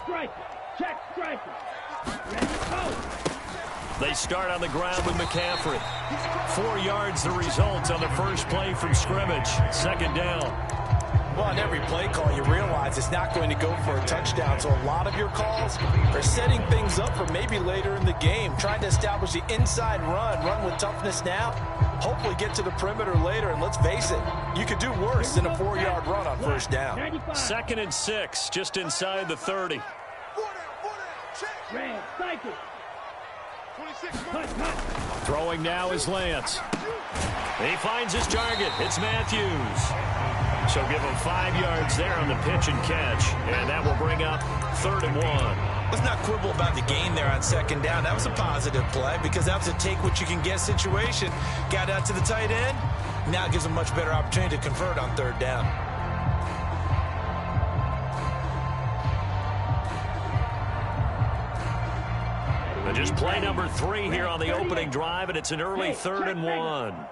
Strike. Check striker. Ready, go. They start on the ground with McCaffrey. 4 yards the result on the first play from scrimmage. Second down. Well, on every play call, you realize it's not going to go for a touchdown. So a lot of your calls are setting things up for maybe later in the game, trying to establish the inside run with toughness now, hopefully get to the perimeter later. And let's face it, you could do worse than a 4-yard run on first down. 2nd and 6, just inside the 30. Red, cycle. Throwing now is Lance. He finds his target. It's Matthews. So give him 5 yards there on the pitch and catch. And that will bring up 3rd and 1. Let's not quibble about the gain there on second down. That was a positive play because that was a take-what-you-can-get situation. Got out to the tight end. Now it gives him a much better opportunity to convert on 3rd down. And just play number 3 here on the opening drive, and it's an early 3rd and 1.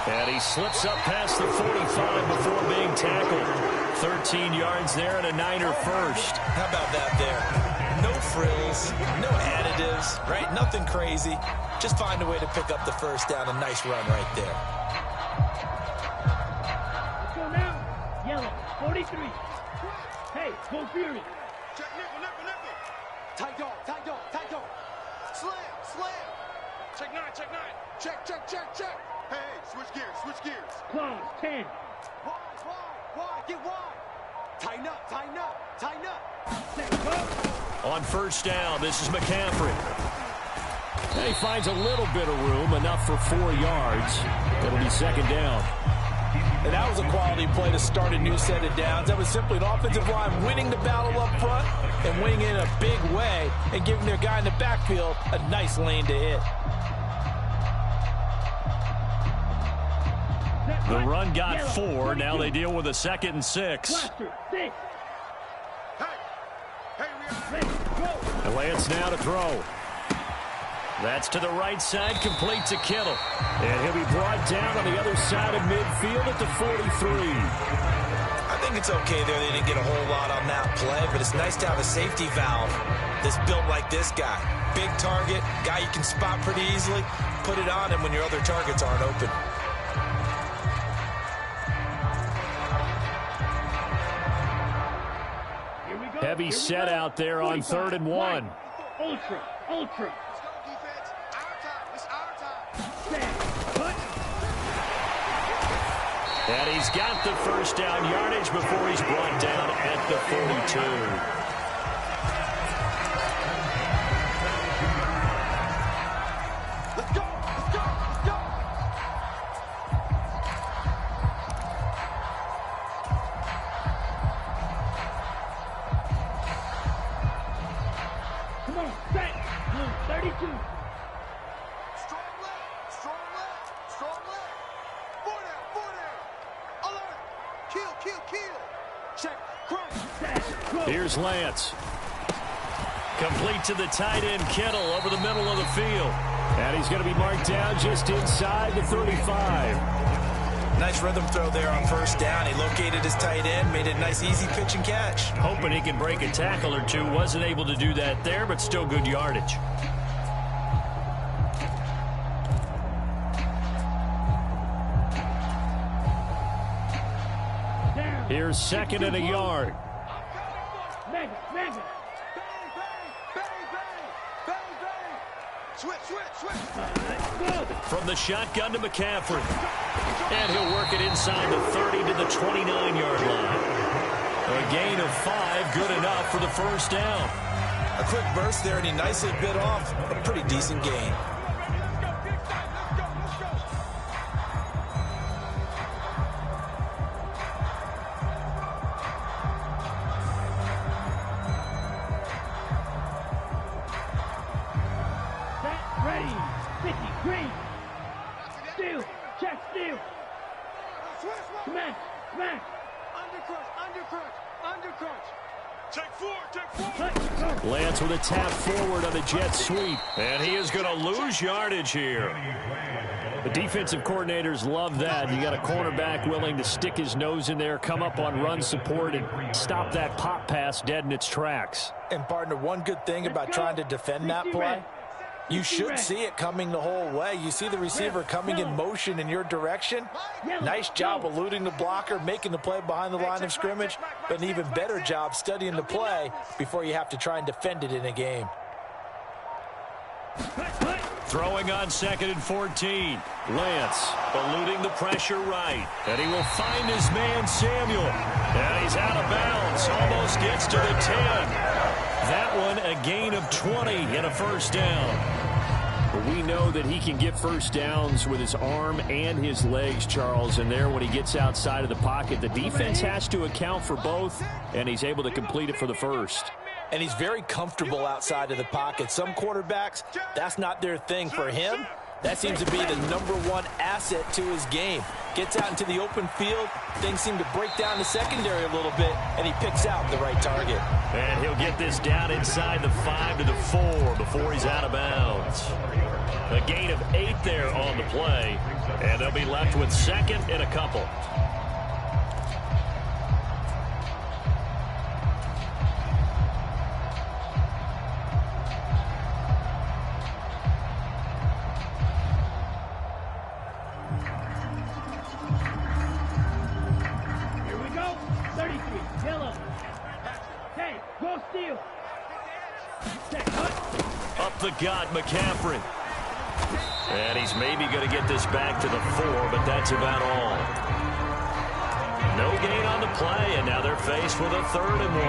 And he slips up past the 45 before being tackled. 13 yards there and a Niner first. How about that there? No frills, no additives, right? Nothing crazy. Just find a way to pick up the first down. A nice run right there. Let's go now. Yellow, 43. Hey, go Fury. Check nickel. Tight dog. Slam. Check 9. Check. Hey, switch gears. Claws, 10. Wide, get wide. Tighten up. On first down, this is McCaffrey. And he finds a little bit of room, enough for 4 yards. It'll be 2nd down. And that was a quality play to start a new set of downs. That was simply an offensive line winning the battle up front and winning in a big way and giving their guy in the backfield a nice lane to hit. The run got 4. Now they deal with a 2nd and 6. And Lance now to throw. That's to the right side, complete to Kittle. And he'll be brought down on the other side of midfield at the 43. I think it's okay there. They didn't get a whole lot on that play, but it's nice to have a safety valve that's built like this guy. Big target, guy you can spot pretty easily. Put it on him when your other targets aren't open. Heavy set out there on 3rd and 1. Ultra. And he's got the first down yardage before he's brought down at the 42. Let's go. Come on, set. Blue, 32. Strong left. 4 down. Alert. Kill. Check, crunch. Here's Lance. Complete to the tight end, Kittle, over the middle of the field. And he's going to be marked down just inside the 35. Nice rhythm throw there on first down. He located his tight end, made it a nice, easy pitch and catch. Hoping he can break a tackle or two. Wasn't able to do that there, but still good yardage. Here's 2nd and a yard. Mega. Bang. Switch. From the shotgun to McCaffrey. And he'll work it inside the 30 to the 29-yard line. A gain of 5, good enough for the first down. A quick burst there, and he nicely bit off a pretty decent gain. Ready. 50, green. Steal. Check, steal. Smash. Undercrunch. Take four. Lance with a tap forward on the jet sweep. And he is going to lose yardage here. The defensive coordinators love that. You got a cornerback willing to stick his nose in there, come up on run support, and stop that pop pass dead in its tracks. And, partner, one good thing about trying to defend that play, you should see it coming the whole way. You see the receiver coming in motion in your direction. Nice job eluding the blocker, making the play behind the line of scrimmage, but an even better job studying the play before you have to try and defend it in a game. Throwing on 2nd and 14. Lance eluding the pressure right. And he will find his man Samuel. And he's out of bounds. Almost gets to the 10. That one a gain of 20 and a first down. But we know that he can get first downs with his arm and his legs, Charles. And there when he gets outside of the pocket, the defense has to account for both. And he's able to complete it for the first. And he's very comfortable outside of the pocket. Some quarterbacks, that's not their thing. For him, that seems to be the #1 asset to his game. Gets out into the open field, things seem to break down the secondary a little bit, and he picks out the right target. And he'll get this down inside the 5 to the 4 before he's out of bounds. A gain of 8 there on the play, and they'll be left with 2nd and a couple. Up the gut, McCaffrey. And he's maybe going to get this back to the 4, but that's about all. No gain on the play, and now they're faced with a 3rd and 1.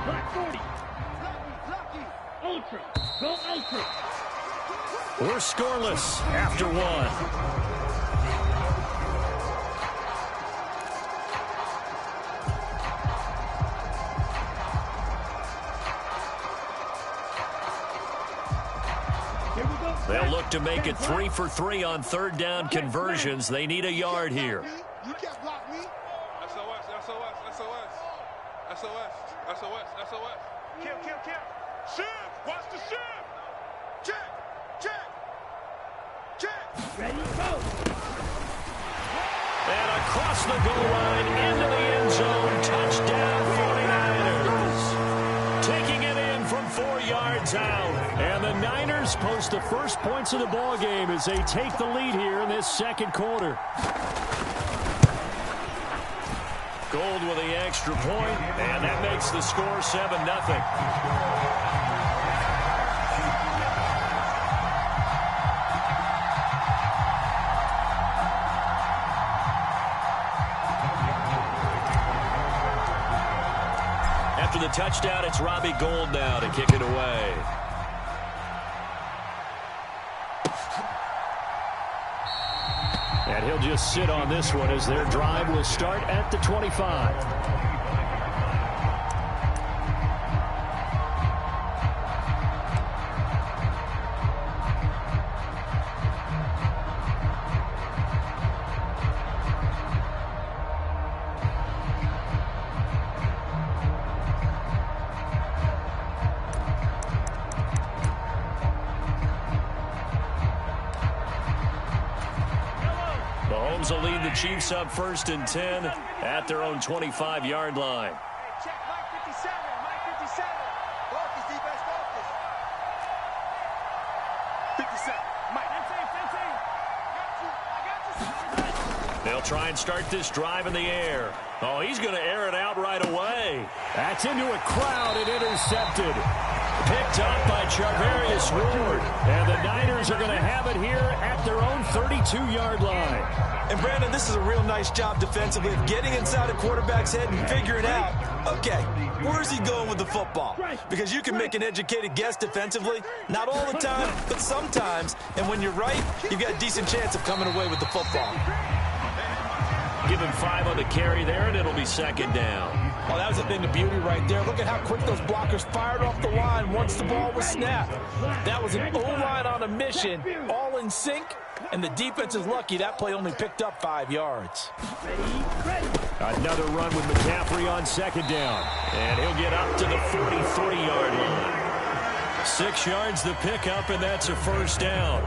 Ready, 40. Ultra. Go ultra. We're scoreless after 1. They'll look to make it 3 for 3 on 3rd down conversions. They need a yard here. You can't block me. SOS, SOS, SOS. SOS, SOS, SOS. Kill, kill, kill. Shift! Watch the shift! Check, check, check. Ready, go. And across the goal line into the end zone. Touchdown 49ers. Taking it in from 4 yards out. And the Niners post the first points of the ball game as they take the lead here in this 2nd quarter. Gold with the extra point, and that makes the score 7-0. After the touchdown, it's Robbie Gould now to kick it away. And he'll just sit on this one as their drive will start at the 25. Will lead the Chiefs up 1st and 10 at their own 25-yard line. Hey, check Mike 57, Mike 57. Focus, defense, focus. 57, Mike. 10-10. They'll try and start this drive in the air. Oh, he's going to air it out right away. That's into a crowd and intercepted. Picked up by Charvarius Ward. And the Niners are going to have it here at their own 32-yard line. And, Brandon, this is a real nice job defensively of getting inside a quarterback's head and figuring out, okay, where's he going with the football? Because you can make an educated guess defensively, not all the time, but sometimes. And when you're right, you've got a decent chance of coming away with the football. Give him 5 on the carry there, and it'll be 2nd down. Oh, that was a thing of beauty right there. Look at how quick those blockers fired off the line once the ball was snapped. That was an O-line on a mission, all in sync, and the defense is lucky that play only picked up 5 yards. Another run with McCaffrey on 2nd down, and he'll get up to the 43-yard line. 6 yards the pickup, and that's a first down.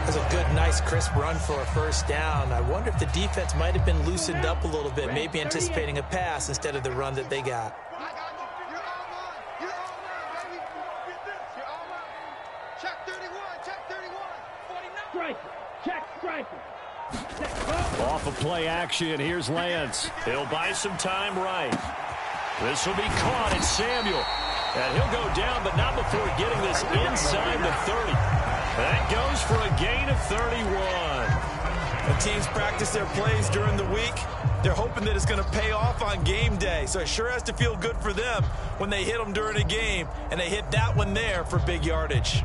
That's a good, nice, crisp run for a first down. I wonder if the defense might have been loosened up a little bit, maybe anticipating a pass instead of the run that they got. Off of play action, here's Lance. He'll buy some time right. This will be caught. It's Samuel. And he'll go down, but not before getting this inside the 30. That goes for a gain of 31. When teams practice their plays during the week, they're hoping that it's going to pay off on game day. So it sure has to feel good for them when they hit them during a game, and they hit that one there for big yardage.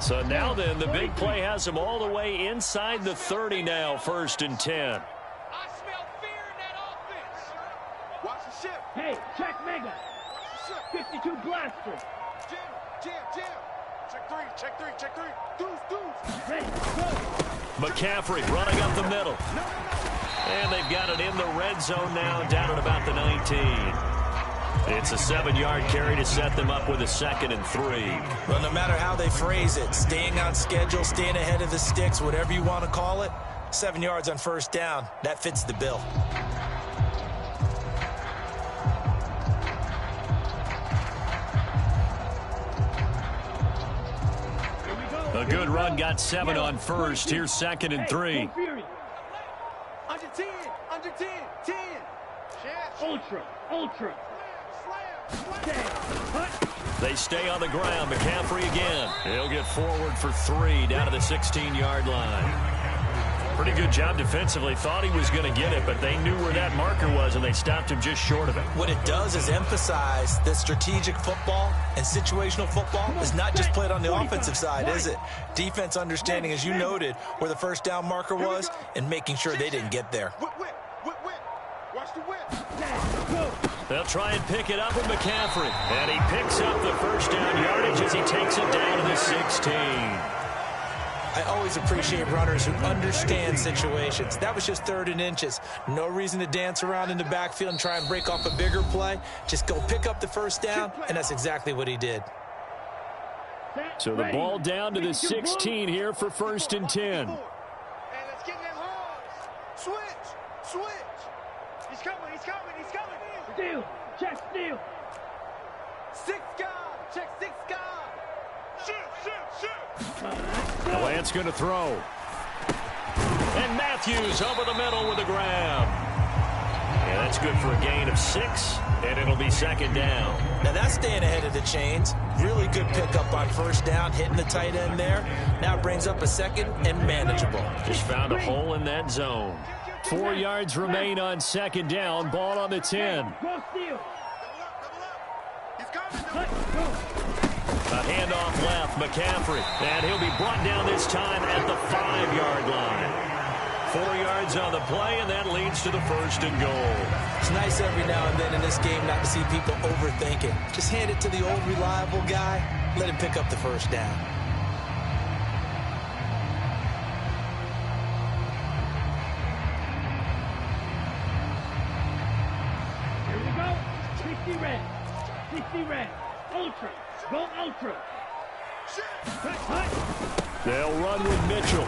So now then, the big play has them all the way inside the 30 now, 1st and 10. I smell fear in that offense. Watch the ship. Hey, check Mega. 52 blaster. Jim. Check three. Deuce. Ready, go. McCaffrey running up the middle. And they've got it in the red zone now, down at about the 19. It's a 7-yard carry to set them up with a 2nd and 3. Well, no matter how they phrase it, staying on schedule, staying ahead of the sticks, whatever you want to call it, 7 yards on first down, that fits the bill. A good run, got 7 on first. Here's 2nd and 3. Under 10. 10. Ultra. They stay on the ground. McCaffrey again. He'll get forward for 3 down to the 16-yard line. Pretty good job defensively. Thought he was going to get it, but they knew where that marker was, and they stopped him just short of it. What it does is emphasize that strategic football and situational football is not just played on the offensive side, is it? Defense understanding, as you noted, where the first down marker was and making sure they didn't get there. Whip. Watch the whip. They'll try and pick it up with McCaffrey. And he picks up the first down yardage as he takes it down to the 16. I always appreciate runners who understand situations. That was just 3rd and inches. No reason to dance around in the backfield and try and break off a bigger play. Just go pick up the first down, and that's exactly what he did. So the ball down to the 16 here for 1st and 10. And let's get in that horns. Switch. He's coming. Steal. Check steal. 6 guard. Check 6 guard. Shoot. Lance going to throw. And Matthews over the middle with a grab. Yeah, that's good for a gain of 6, and it'll be 2nd down. Now that's staying ahead of the chains. Really good pickup on first down, hitting the tight end there. Now it brings up a 2nd and manageable. Just found a hole in that zone. 4 yards remain on 2nd down. Ball on the 10. Go steal. A handoff left, McCaffrey. And he'll be brought down this time at the 5-yard line. 4 yards on the play, and that leads to the 1st and goal. It's nice every now and then in this game not to see people overthink it. Just hand it to the old reliable guy. Let him pick up the first down. Here we go. 60 red. Ultra. Go ultra. They'll run with Mitchell.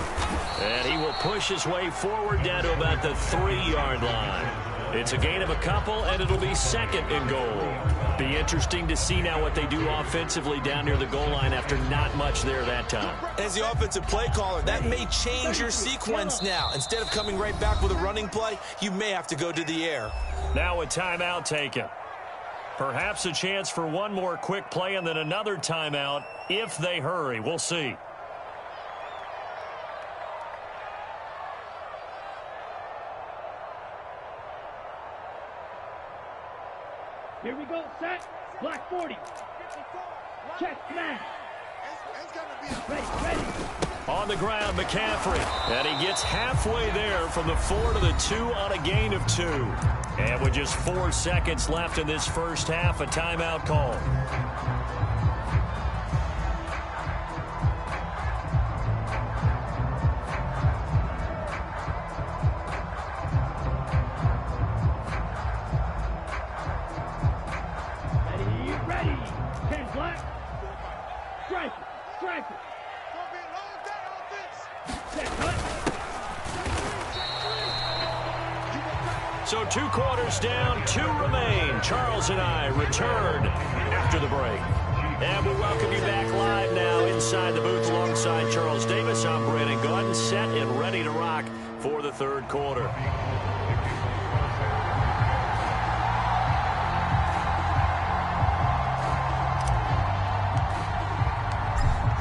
And he will push his way forward down to about the 3-yard line. It's a gain of a couple, and it'll be 2nd and goal. Be interesting to see now what they do offensively down near the goal line after not much there that time. As the offensive play caller, that may change your sequence now. Instead of coming right back with a running play, you may have to go to the air. Now a timeout taken. Perhaps a chance for one more quick play and then another timeout if they hurry. We'll see. Here we go. Set. Black 40. Check smash. Ready. On the ground, McCaffrey. And he gets halfway there from the 4 to the 2 on a gain of 2. And with just 4 seconds left in this first half, a timeout call. Ready. 10 black. Strike it. Strike it. Set cut. So 2 quarters down, 2 remain. Charles and I return after the break. And we welcome you back live now inside the booth alongside Charles Davis. I'm Brandon Gordon, set and ready to rock for the third quarter.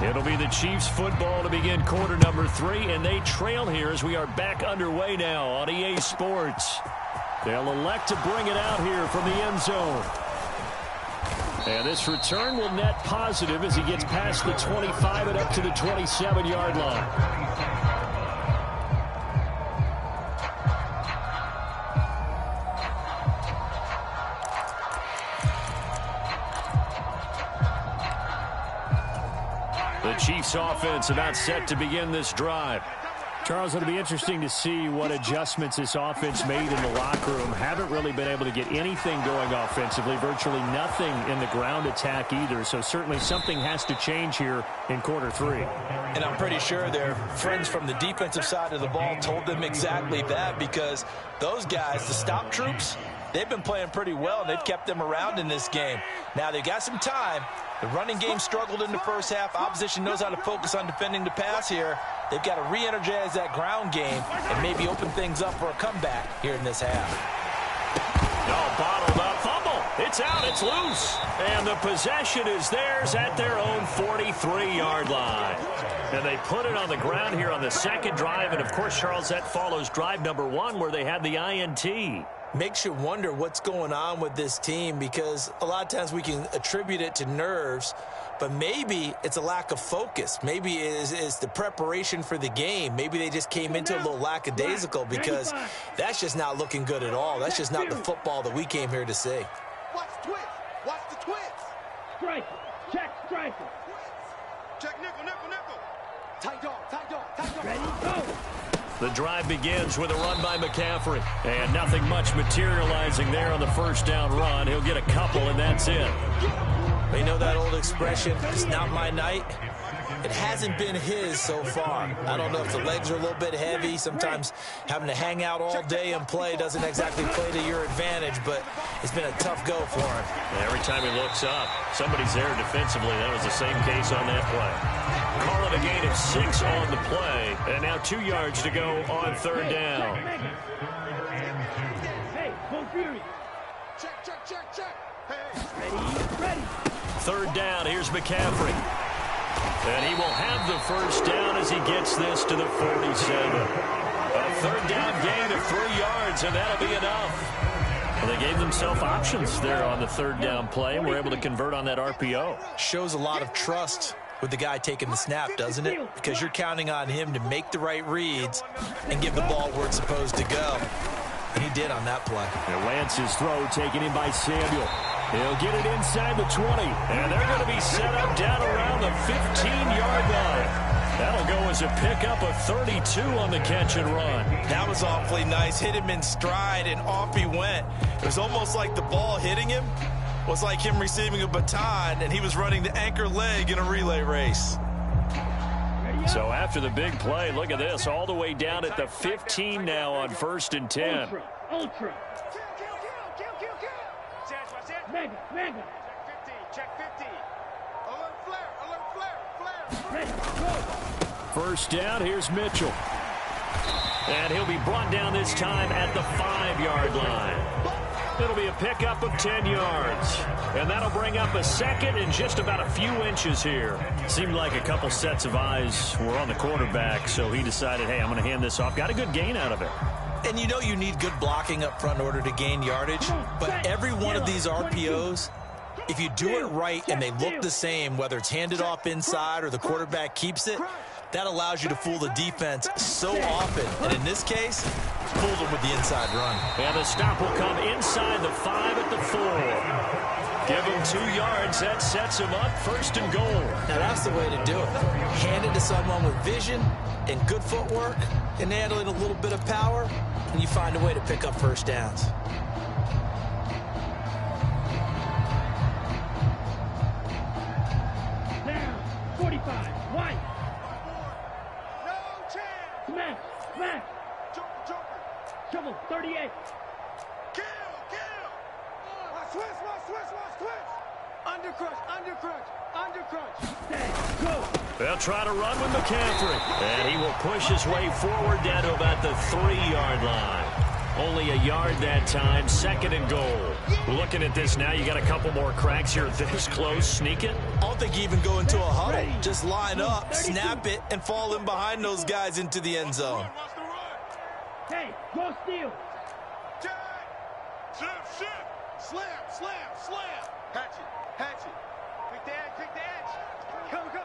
It'll be the Chiefs football to begin quarter number 3, and they trail here as we are back underway now on EA Sports. They'll elect to bring it out here from the end zone. And this return will net positive as he gets past the 25 and up to the 27-yard line. The Chiefs offense about set to begin this drive. Charles, it'll be interesting to see what adjustments this offense made in the locker room. Haven't really been able to get anything going offensively, virtually nothing in the ground attack either. So certainly something has to change here in quarter 3. And I'm pretty sure their friends from the defensive side of the ball told them exactly that, because those guys, the stop troops, they've been playing pretty well, and they've kept them around in this game. Now, they've got some time. The running game struggled in the first half. Opposition knows how to focus on defending the pass here. They've got to re-energize that ground game and maybe open things up for a comeback here in this half. Oh, bottled up. Fumble. It's out. It's loose. And the possession is theirs at their own 43-yard line. And they put it on the ground here on the second drive. And, of course, Charles, that follows drive number 1 where they had the INT. Makes you wonder what's going on with this team, because a lot of times we can attribute it to nerves, but maybe it's a lack of focus. Maybe it is the preparation for the game. Maybe they just came into a little lackadaisical, because that's just not looking good at all. That's just not the football that we came here to see. Watch the twist. Watch the twist. Strike it. Check strike it. Check nickel, nickel, nickel. Tight dog, tight dog, tight dog. Ready, go. The drive begins with a run by McCaffrey. And nothing much materializing there on the first down run. He'll get a couple, and that's it. You know that old expression, it's not my night? It hasn't been his so far. I don't know if the legs are a little bit heavy. Sometimes having to hang out all day and play doesn't exactly play to your advantage, but it's been a tough go for him. Every time he looks up, somebody's there defensively. That was the same case on that play. Call it a gain of 6 on the play, and now 2 yards to go on third down. Hey, go Fury. Check, check, check, check. Hey. Ready. Third down, here's McCaffrey. And he will have the first down as he gets this to the 47. A third down gain of 3 yards, and that'll be enough. Well, they gave themselves options there on the third down play, and were able to convert on that RPO. Shows a lot of trust with the guy taking the snap, doesn't it? Because you're counting on him to make the right reads and give the ball where it's supposed to go. And he did on that play. And Lance's throw taken in by Samuel. He'll get it inside the 20. And they're going to be set up down around the 15-yard line. That'll go as a pickup of 32 on the catch and run. That was awfully nice. Hit him in stride, and off he went. It was almost like the ball hitting him was like him receiving a baton, and he was running the anchor leg in a relay race. So after the big play, look at this, all the way down at the 15 now on 1st and 10. Ultra. Mega. Check 50. Alert flare. Ready, go. First down, here's Mitchell. And he'll be brought down this time at the 5-yard line. It'll be a pickup of 10 yards. And that'll bring up a second and just about a few inches here. Seemed like a couple sets of eyes were on the quarterback, so he decided, hey, I'm going to hand this off. Got a good gain out of it. And you know you need good blocking up front in order to gain yardage. But every one of these RPOs, if you do it right and they look the same, whether it's handed off inside or the quarterback keeps it, that allows you to fool the defense so often. And in this case, fooled them with the inside run. And the stop will come inside the 5 at the 4. Give him 2 yards. That sets him up 1st and goal. Now that's the way to do it. Hand it to someone with vision and good footwork and handling a little bit of power, and you find a way to pick up first downs. 35. White. No chance. Smash. Smash. Joker. Shovel. 38. Kill. Watch switch. Undercrunch. Stay. Go. They'll try to run with McCaffrey. And he will push his way forward down to about the 3-yard line. Only a yard that time, 2nd and goal. Looking at this now, you got a couple more cracks here this close. Sneak it. I don't think you even go into a huddle. Just line up, snap it, and fall in behind those guys into the end zone. Watch the run. Hey, go steal. Shift. Slam. Hatchet. Quick the edge. Come. Go.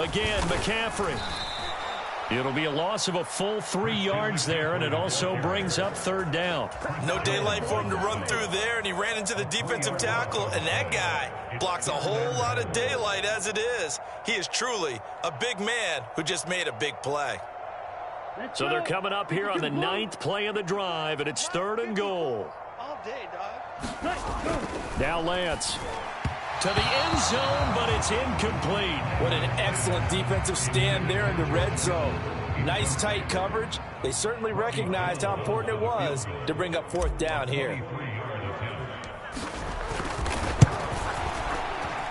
Again, McCaffrey. It'll be a loss of a full 3 yards there, and it also brings up 3rd down. No daylight for him to run through there, and he ran into the defensive tackle, and that guy blocks a whole lot of daylight as it is. He is truly a big man who just made a big play. So they're coming up here on the 9th play of the drive, and it's 3rd and goal. All day, dog. Let's go. Now Lance to the end zone, but it's incomplete. What an excellent defensive stand there in the red zone. Nice tight coverage. They certainly recognized how important it was to bring up 4th down here.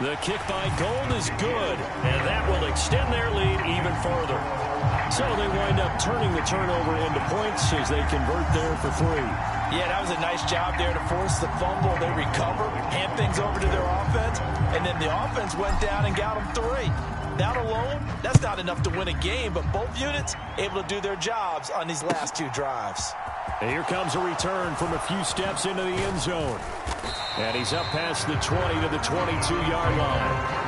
The kick by Gold is good, and that will extend their lead even further. So they wind up turning the turnover into points as they convert there for 3. Yeah, that was a nice job there to force the fumble. They recover, hand things over to their offense, and then the offense went down and got them 3. That alone, that's not enough to win a game, but both units able to do their jobs on these last 2 drives. And here comes a return from a few steps into the end zone. And he's up past the 20 to the 22-yard line.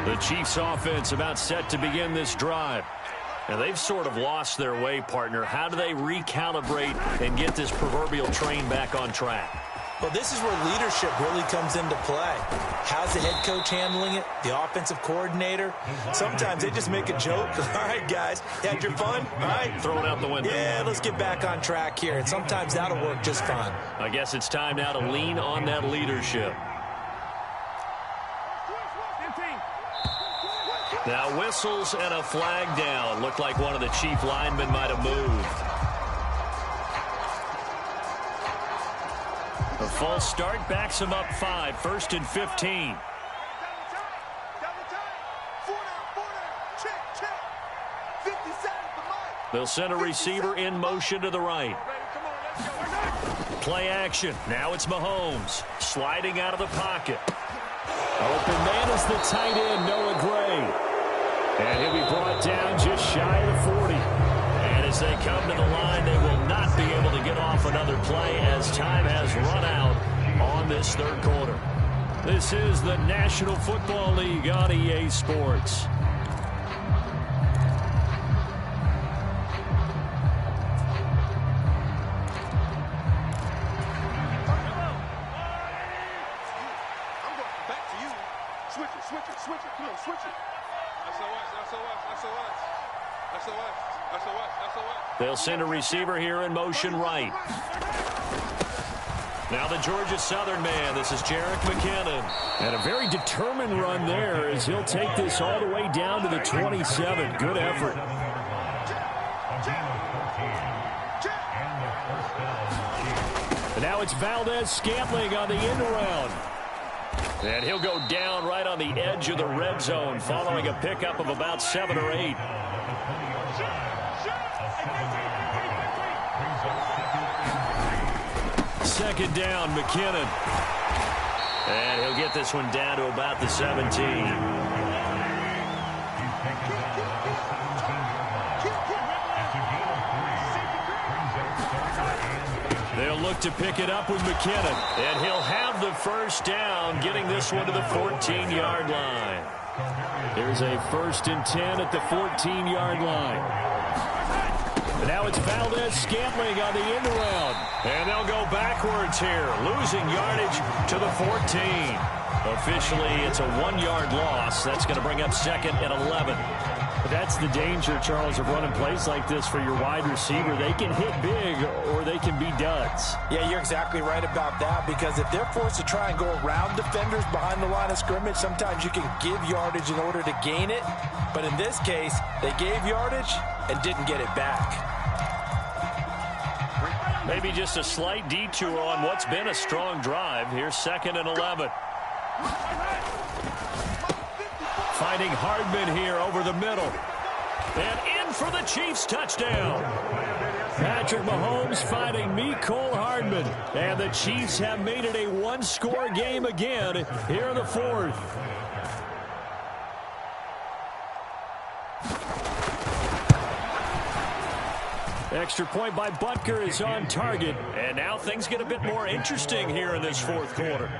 The Chiefs offense about set to begin this drive. And they've sort of lost their way, partner. How do they recalibrate and get this proverbial train back on track? Well, this is where leadership really comes into play. How's the head coach handling it? The offensive coordinator? Sometimes they just make a joke. All right, guys, you had your fun? All right. Throw it out the window. Yeah, let's get back on track here. And sometimes that'll work just fine. I guess it's time now to lean on that leadership. Now whistles and a flag down. Looked like one of the Chief linemen might have moved. A false start backs him up 5. 1st and 15. They'll send a receiver in motion to the right. Play action. Now it's Mahomes sliding out of the pocket. Open man is the tight end, Noah Gray. And he'll be brought down just shy of the 40. And as they come to the line, they will not be able to get off another play as time has run out on this 3rd quarter. This is the National Football League on EA Sports. Switch it. Come on, switch it. SOS. They'll send a receiver here in motion right. Now the Georgia Southern man. This is Jerick McKinnon. And a very determined run there as he'll take this all the way down to the 27. Good effort. And now it's Valdez-Scantling on the end around. And he'll go down right on the edge of the red zone following a pickup of about 7 or 8. Second down, McKinnon. And he'll get this one down to about the 17. They'll look to pick it up with McKinnon. And he'll have the first down, getting this one to the 14-yard line. There's a 1st and 10 at the 14-yard line. And now it's Valdez-Scantling on the end around. And they'll go backwards here, losing yardage to the 14. Officially, it's a 1-yard loss. That's going to bring up 2nd and 11. That's the danger, Charles, of running plays like this for your wide receiver. They can hit big or they can be duds. Yeah, you're exactly right about that, because if they're forced to try and go around defenders behind the line of scrimmage, sometimes you can give yardage in order to gain it. But in this case, they gave yardage and didn't get it back. Maybe just a slight detour on what's been a strong drive. Here's 2nd and 11. Finding Hardman here over the middle. And in for the Chiefs touchdown. Patrick Mahomes finding Mecole Hardman. And the Chiefs have made it a one-score game again here in the 4th. Extra point by Butker is on target. And now things get a bit more interesting here in this 4th quarter.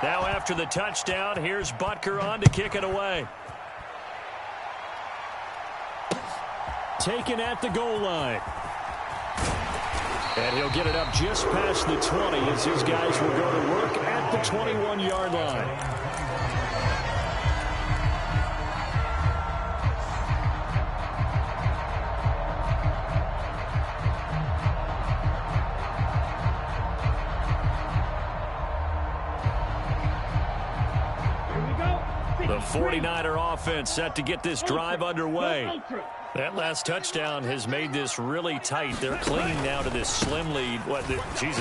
Now after the touchdown, here's Butker on to kick it away. Taken at the goal line. And he'll get it up just past the 20 as his guys will go to work at the 21-yard line. The 49er offense set to get this drive underway. That last touchdown has made this really tight. They're clinging now to this slim lead.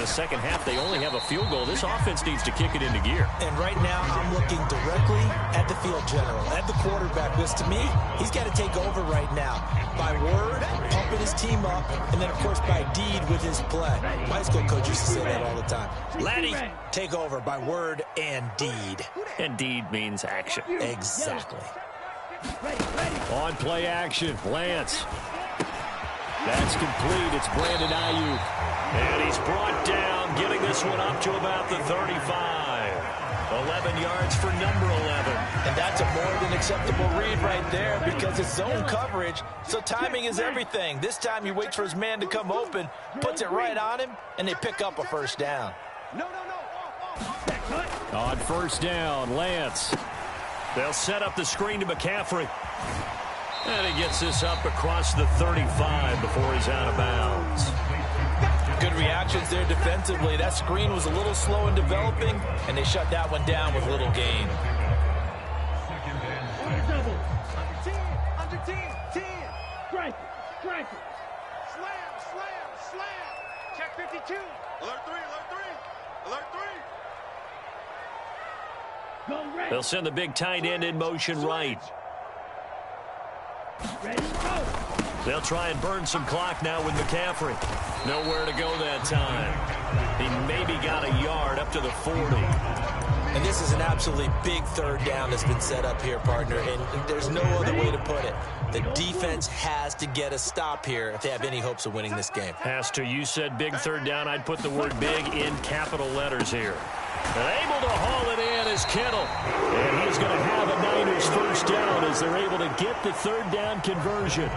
Second half, they only have a field goal. This offense needs to kick it into gear. And right now, I'm looking directly at the field general, at the quarterback, because to me, he's got to take over right now. By word, pumping his team up, and then, of course, by deed with his play. My high school coach used to say that all the time. Laddie, take over by word and deed. And deed means action. Exactly. On play action, Lance. That's complete. It's Brandon Ayuk. And he's brought down, getting this one up to about the 35. 11 yards for number 11. And that's a more than acceptable read right there, because it's zone coverage, so timing is everything. This time he waits for his man to come open, puts it right on him, and they pick up a first down. On first down, Lance. They'll set up the screen to McCaffrey. And he gets this up across the 35 before he's out of bounds. Good reactions there defensively. That screen was a little slow in developing, and they shut that one down with little gain. Under 10. Striker. Slam. Check 52. Alert 3. They'll send the big tight end in motion right. Ready, go. They'll try and burn some clock now with McCaffrey. Nowhere to go that time. He maybe got a yard up to the 40. And this is an absolutely big third down that's been set up here, partner, and there's no other way to put it. The defense has to get a stop here if they have any hopes of winning this game. Has to. You said big third down. I'd put the word big in capital letters here. And able to haul it in is Kittle. And he's going to have a Niners first down as they're able to get the third down conversion.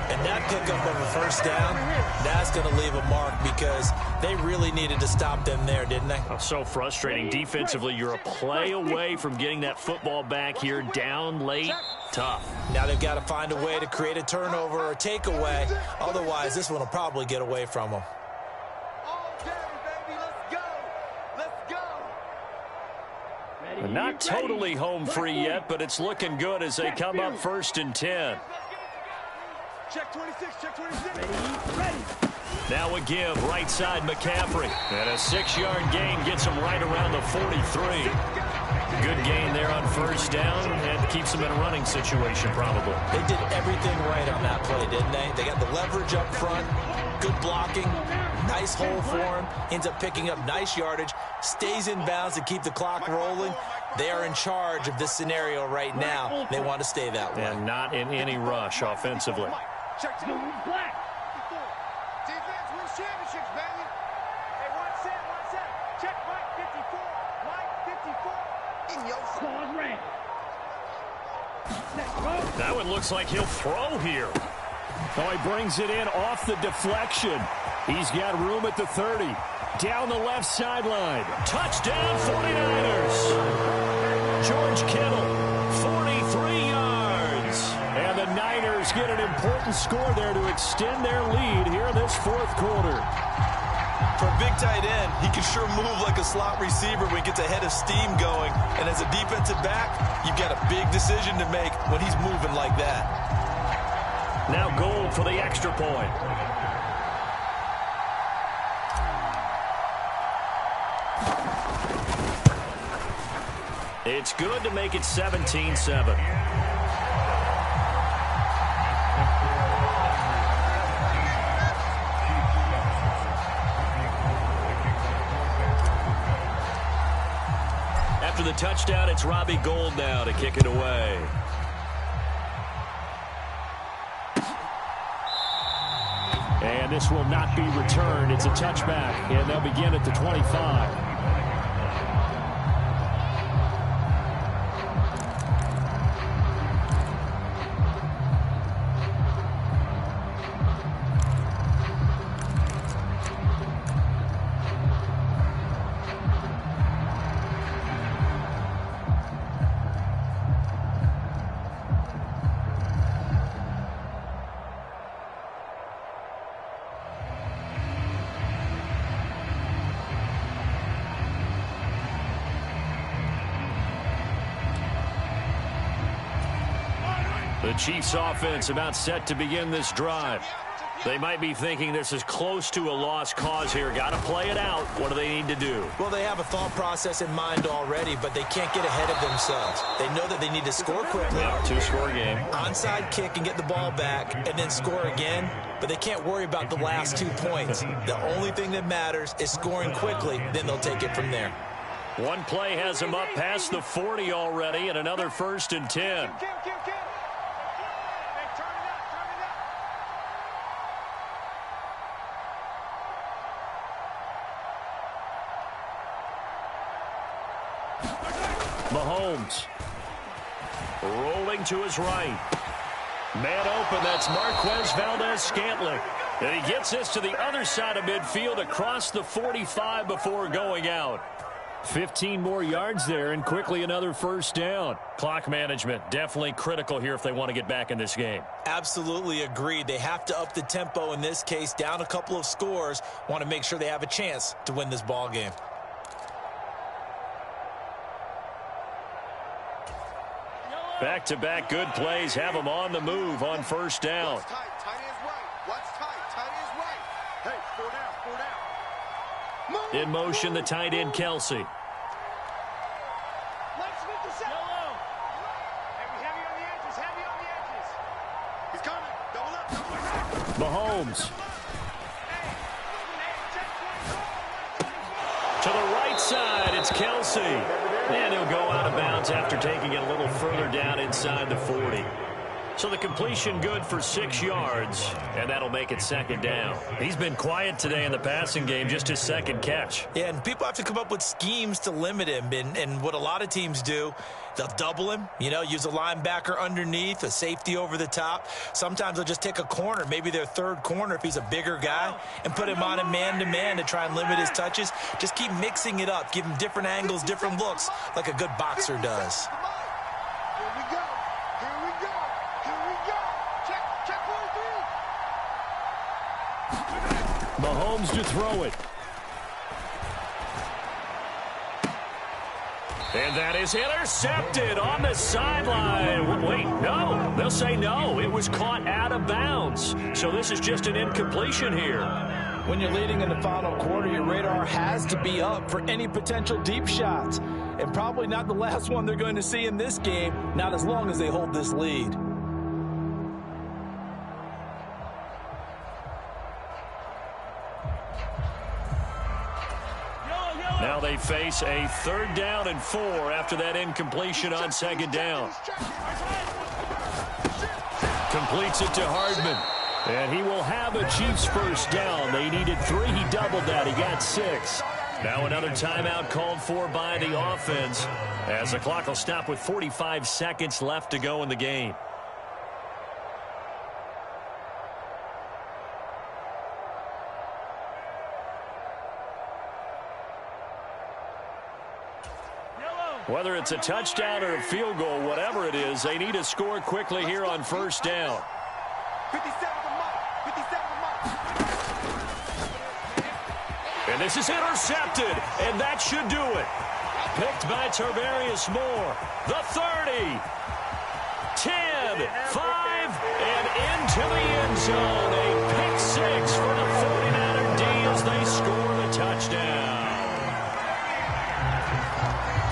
And that pickup of a first down, that's going to leave a mark, because they really needed to stop them there, didn't they? Oh, so frustrating. Defensively, you're a play away from getting that football back here, down late. Tough. Now they've got to find a way to create a turnover or takeaway. Otherwise, this one will probably get away from them. And not totally home free yet, but it's looking good as they come up 1st and 10. Check 26. Ready. Now a give, right side McCaffrey. And a 6-yard gain gets him right around the 43. Good gain there on first down, and keeps them in a running situation probably. They did everything right on that play, didn't they? They got the leverage up front, good blocking, nice hole for him, ends up picking up nice yardage, stays in bounds to keep the clock rolling. They are in charge of this scenario right now. They want to stay that way. And not in any rush offensively. Check to black. Defense wins championships, baby. Hey, one set. Check Mike 54. In your Pause red. That one looks like he'll throw here. Oh, he brings it in off the deflection. He's got room at the 30. Down the left sideline. Touchdown 49ers. George Kittle, 43 yards. And the Niners get an important score there to extend their lead here in this fourth quarter. For a big tight end, he can sure move like a slot receiver when he gets a head of steam going. And as a defensive back, you've got a big decision to make when he's moving like that. Now Gold for the extra point. It's good to make it 17-7. After the touchdown, it's Robbie Gould now to kick it away. And this will not be returned. It's a touchback, and they'll begin at the 25. The Chiefs offense about set to begin this drive. They might be thinking this is close to a lost cause here. Got to play it out. What do they need to do? Well, they have a thought process in mind already, but they can't get ahead of themselves. They know that they need to score quickly. Yeah, two-score game. Onside kick and get the ball back and then score again, but they can't worry about the last 2 points. The only thing that matters is scoring quickly, then they'll take it from there. One play has them up past the 40 already, and another 1st and 10. Mahomes rolling to his right. Man open, that's Marquez Valdez-Scantling. And he gets this to the other side of midfield across the 45 before going out. 15 more yards there and quickly another 1st down. Clock management definitely critical here if they want to get back in this game. Absolutely agreed. They have to up the tempo in this case, down a couple of scores. Want to make sure they have a chance to win this ball game. Back-to-back good plays have them on the move on 1st down. What's tight? Tight is right. What's tight? Tight is right. Hey, 4 down, 4 down. Move. In motion, the tight end, Kelsey. Let's get the set. Heavy on the edges. Heavy on the edges. He's coming. Double up. Double up. Mahomes. To the right side, it's Kelsey. And he'll go out of bounds after taking it a little further down inside the 40. So the completion good for 6 yards, and that'll make it 2nd down. He's been quiet today in the passing game, just his 2nd catch. Yeah, and people have to come up with schemes to limit him. And what a lot of teams do, they'll double him, use a linebacker underneath, a safety over the top. Sometimes they'll just take a corner, maybe their 3rd corner if he's a bigger guy, and put him on a man-to-man to try and limit his touches. Just keep mixing it up, give him different angles, different looks, like a good boxer does. Here we go. Here we go. Here we go. Check 1 3. Mahomes to throw it. And that is intercepted on the sideline. Wait, no. They'll say no. It was caught out of bounds. So this is just an incompletion here. When you're leading in the final quarter, your radar has to be up for any potential deep shots. And probably not the last one they're going to see in this game, not as long as they hold this lead. Now they face a 3rd down and 4 after that incompletion on 2nd down. Completes it to Hardman. And he will have a Chiefs 1st down. They needed 3. He doubled that. He got 6. Now another timeout called for by the offense as the clock will stop with 45 seconds left to go in the game. Whether it's a touchdown or a field goal, whatever it is, they need to score quickly here on first down. 57 the mark. 57 the mark. And this is intercepted, and that should do it. Picked by Tarvarius Moore. The 30. 10, 5, and into the end zone. A pick six for the 49er D as they score the touchdown.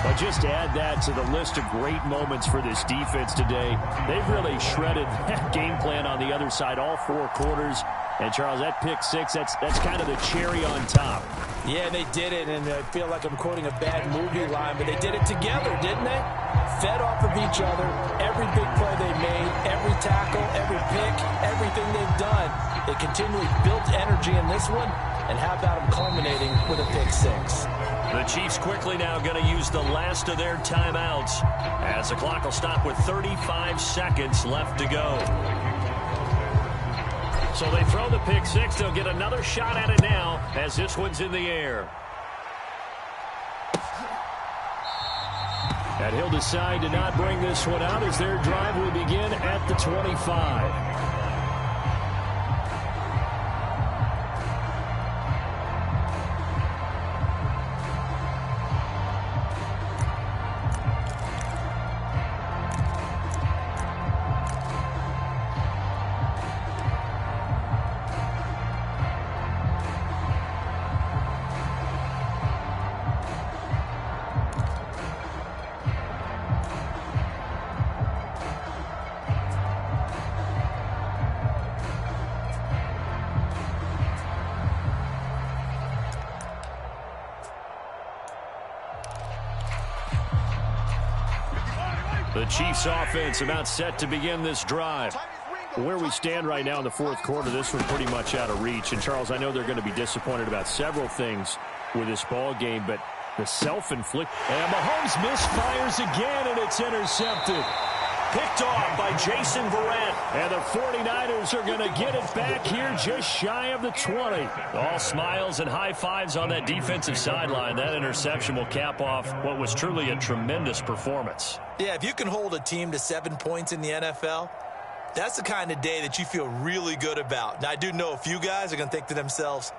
But just to add that to the list of great moments for this defense today, they've really shredded that game plan on the other side all 4 quarters. And, Charles, that pick six, that's kind of the cherry on top. Yeah, they did it, and I feel like I'm quoting a bad movie line, but they did it together, didn't they? Fed off of each other, every big play they made, every tackle, every pick, everything they've done. They continually built energy in this one, and how about them culminating with a pick six? The Chiefs quickly now going to use the last of their timeouts as the clock will stop with 35 seconds left to go. So they throw the pick six. They'll get another shot at it now as this one's in the air. And he'll decide to not bring this one out as their drive will begin at the 25. The Chiefs offense about set to begin this drive. Where we stand right now in the fourth quarter, this one pretty much out of reach. And, Charles, I know they're going to be disappointed about several things with this ball game, but the self-inflict. And Mahomes misfires again, and it's intercepted. Picked off by Jason Verrett. And the 49ers are going to get it back here just shy of the 20. All smiles and high fives on that defensive sideline. That interception will cap off what was truly a tremendous performance. Yeah, if you can hold a team to 7 points in the NFL, that's the kind of day that you feel really good about. Now, I do know a few guys are going to think to themselves,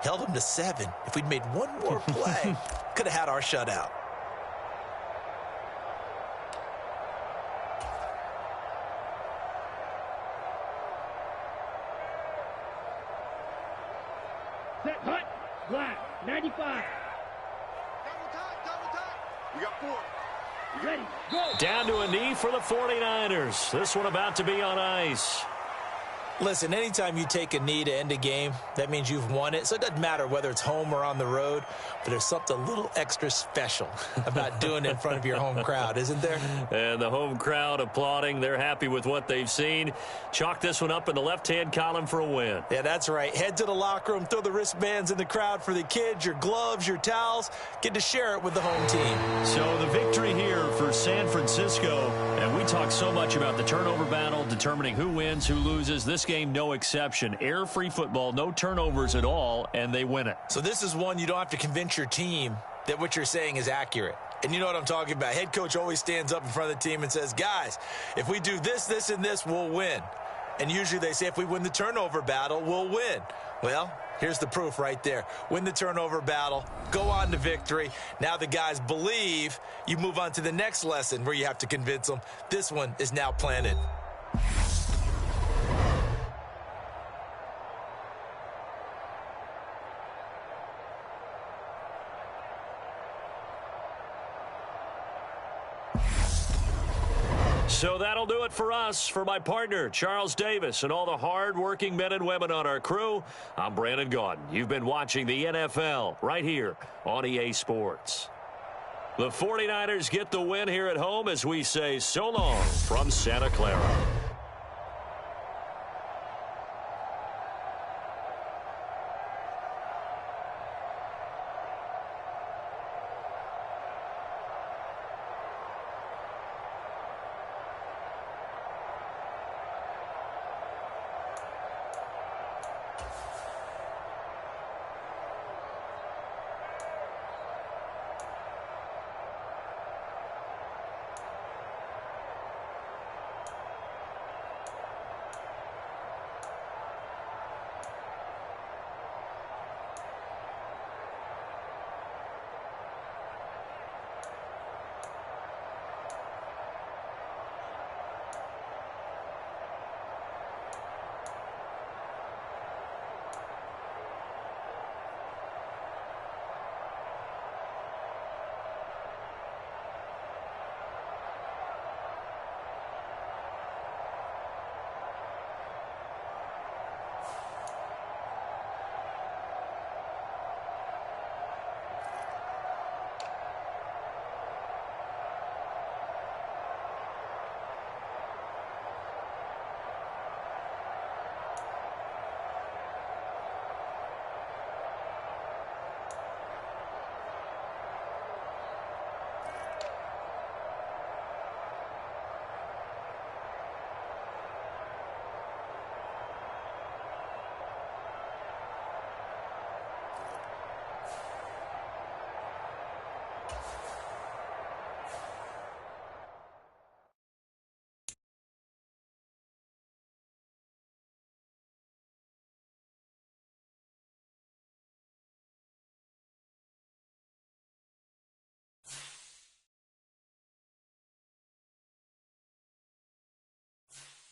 held them to 7. If we'd made one more play, could have had our shutout. Set, hut, black, 95. Double time, double time. We got 4. Ready, go. Down to a knee for the 49ers. This one about to be on ice. Listen, anytime you take a knee to end a game, that means you've won it. So it doesn't matter whether it's home or on the road, but there's something a little extra special about doing it in front of your home crowd, isn't there? And the home crowd applauding. They're happy with what they've seen. Chalk this one up in the left-hand column for a win. Yeah, that's right. Head to the locker room, throw the wristbands in the crowd for the kids, your gloves, your towels. Get to share it with the home team. So the victory here for San Francisco. And we talk so much about the turnover battle, determining who wins, who loses. This game, no exception. Air-free football, no turnovers at all, and they win it. So this is one you don't have to convince your team that what you're saying is accurate. And you know what I'm talking about. Head coach always stands up in front of the team and says, guys, if we do this, this, and this, we'll win. And usually they say if we win the turnover battle, we'll win. Well, here's the proof right there. Win the turnover battle, go on to victory. Now the guys believe. You move on to the next lesson where you have to convince them. This one is now planted. So that'll do it for us. For my partner, Charles Davis, and all the hard-working men and women on our crew, I'm Brandon Gaudin. You've been watching the NFL right here on EA Sports. The 49ers get the win here at home as we say so long from Santa Clara.